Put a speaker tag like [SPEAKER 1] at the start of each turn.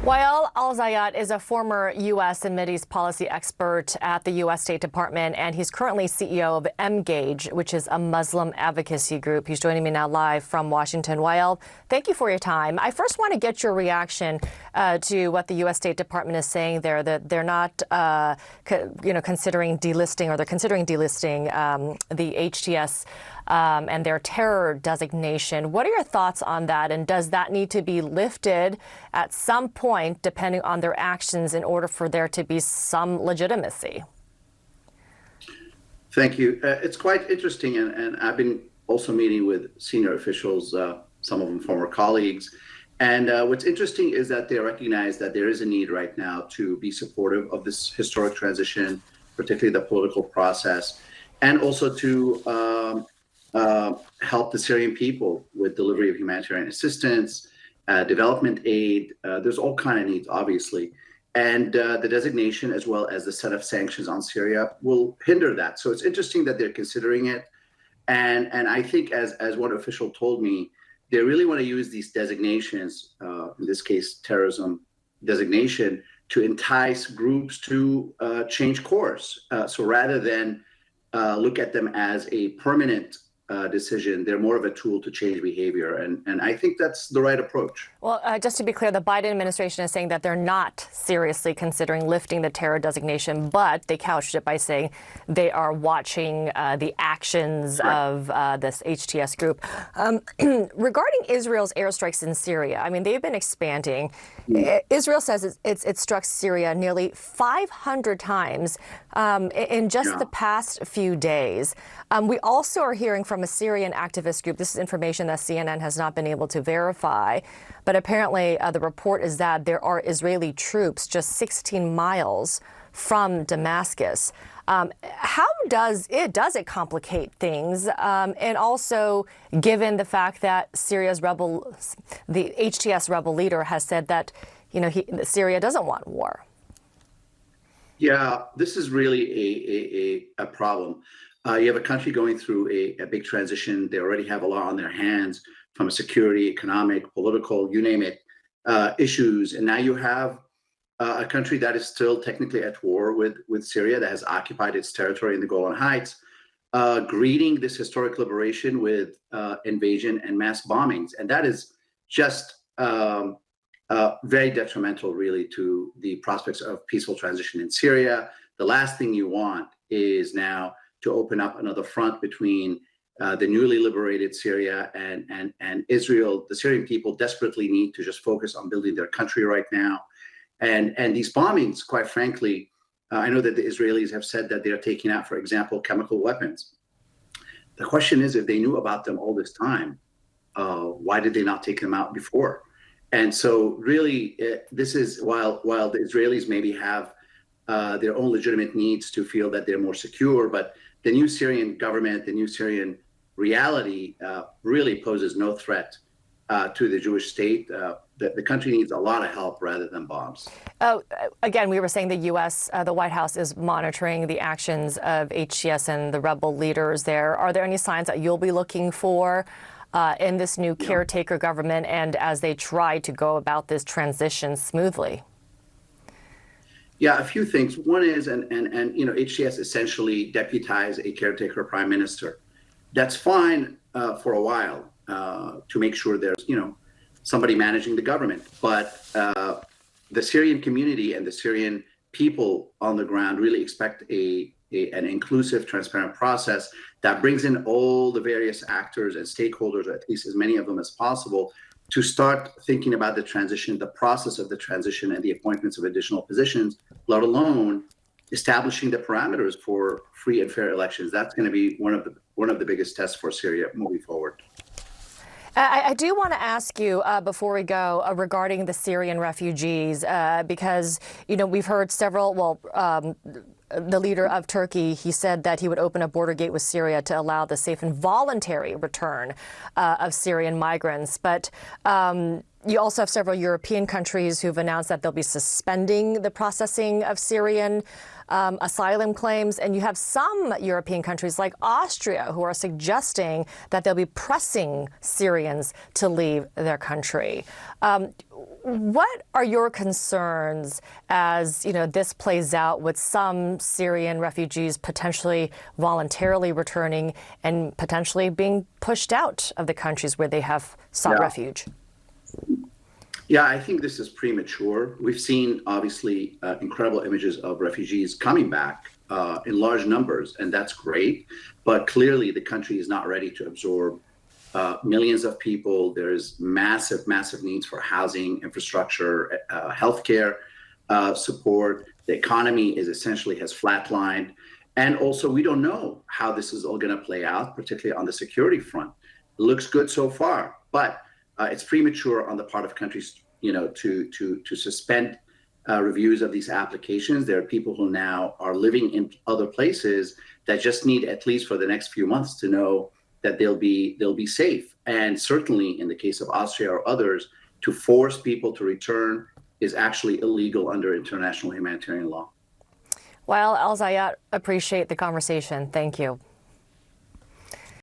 [SPEAKER 1] Wael Alzayat is a former U.S. and Mideast policy expert at the U.S. State Department, and he's currently CEO of Emgage, which is a Muslim advocacy group. He's joining me now live from Washington. Wael, thank you for your time. I first want to get your reaction to what the U.S. State Department is saying there, that they're not, considering delisting, or they're considering delisting the HTS and their terror designation. What are your thoughts on that? And does that need to be lifted at some point, depending on their actions, in order for there to be some legitimacy?
[SPEAKER 2] Thank you. It's quite interesting, and I've been also meeting with senior officials, some of them former colleagues. And what's interesting is that they recognize that there is a need right now to be supportive of this historic transition, particularly the political process, and also to help the Syrian people with delivery of humanitarian assistance, development aid. There's all kinds of needs, obviously. And the designation, as well as the set of sanctions on Syria, will hinder that. So it's interesting that they're considering it. And I think, as one official told me, they really want to use these designations, in this case, terrorism designation, to entice groups to change course. So rather than look at them as a permanent decision, they're more of a tool to change behavior. And I think that's the right approach.
[SPEAKER 1] Well, just to be clear, the Biden administration is saying that they're not seriously considering lifting the terror designation, but they couched it by saying they are watching the actions of this HTS group. Regarding Israel's airstrikes in Syria, I mean, they've been expanding. Israel says it struck Syria nearly 500 times in just the past few days. We also are hearing from a Syrian activist group. This is information that CNN has not been able to verify, but apparently the report is that there are Israeli troops just 16 miles from Damascus. How does it complicate things? And also, given the fact that the HTS rebel leader has said that, Syria doesn't want war.
[SPEAKER 2] Yeah, this is really a problem. You have a country going through a big transition. They already have a lot on their hands from a security, economic, political, you name it, issues. And now you have a country that is still technically at war with Syria, that has occupied its territory in the Golan Heights, greeting this historic liberation with invasion and mass bombings. And that is just very detrimental, really, to the prospects of peaceful transition in Syria. The last thing you want is now to open up another front between the newly liberated Syria and Israel. The Syrian people desperately need to just focus on building their country right now. And these bombings, quite frankly, I know that the Israelis have said that they're taking out, for example, chemical weapons. The question is, if they knew about them all this time, why did they not take them out before? And so really, this is, while the Israelis maybe have their own legitimate needs to feel that they're more secure, but the new Syrian government, the new Syrian reality really poses no threat to the Jewish state. The country needs a lot of help rather than bombs.
[SPEAKER 1] Again, we were saying the U.S., the White House is monitoring the actions of HTS and the rebel leaders there. Are there any signs that you'll be looking for in this new caretaker government, and as they try to go about this transition smoothly?
[SPEAKER 2] Yeah, a few things. One is, and HTS essentially deputized a caretaker prime minister. That's fine for a while to make sure there's somebody managing the government. But the Syrian community and the Syrian people on the ground really expect an inclusive, transparent process that brings in all the various actors and stakeholders, or at least as many of them as possible, to start thinking about the transition, the process of the transition, and the appointments of additional positions, let alone establishing the parameters for free and fair elections. That's going to be one of the biggest tests for Syria moving forward.
[SPEAKER 1] I do want to ask you before we go regarding the Syrian refugees, because, we've heard several, the leader of Turkey, he said that he would open a border gate with Syria to allow the safe and voluntary return of Syrian migrants. But, You also have several European countries who've announced that they'll be suspending the processing of Syrian asylum claims. And you have some European countries like Austria who are suggesting that they'll be pressing Syrians to leave their country. What are your concerns as this plays out with some Syrian refugees potentially voluntarily returning and potentially being pushed out of the countries where they have sought refuge?
[SPEAKER 2] Yeah, I think this is premature. We've seen, obviously, incredible images of refugees coming back in large numbers, and that's great. But clearly, the country is not ready to absorb millions of people. There's massive, massive needs for housing, infrastructure, healthcare support. The economy is essentially has flatlined. And also, we don't know how this is all going to play out, particularly on the security front. It looks good so far, but it's premature on the part of countries, to suspend reviews of these applications. There are people who now are living in other places that just need, at least for the next few months, to know that they'll be safe. And certainly, in the case of Austria or others, to force people to return is actually illegal under international humanitarian law.
[SPEAKER 1] Well, Alzayat, appreciate the conversation. Thank you.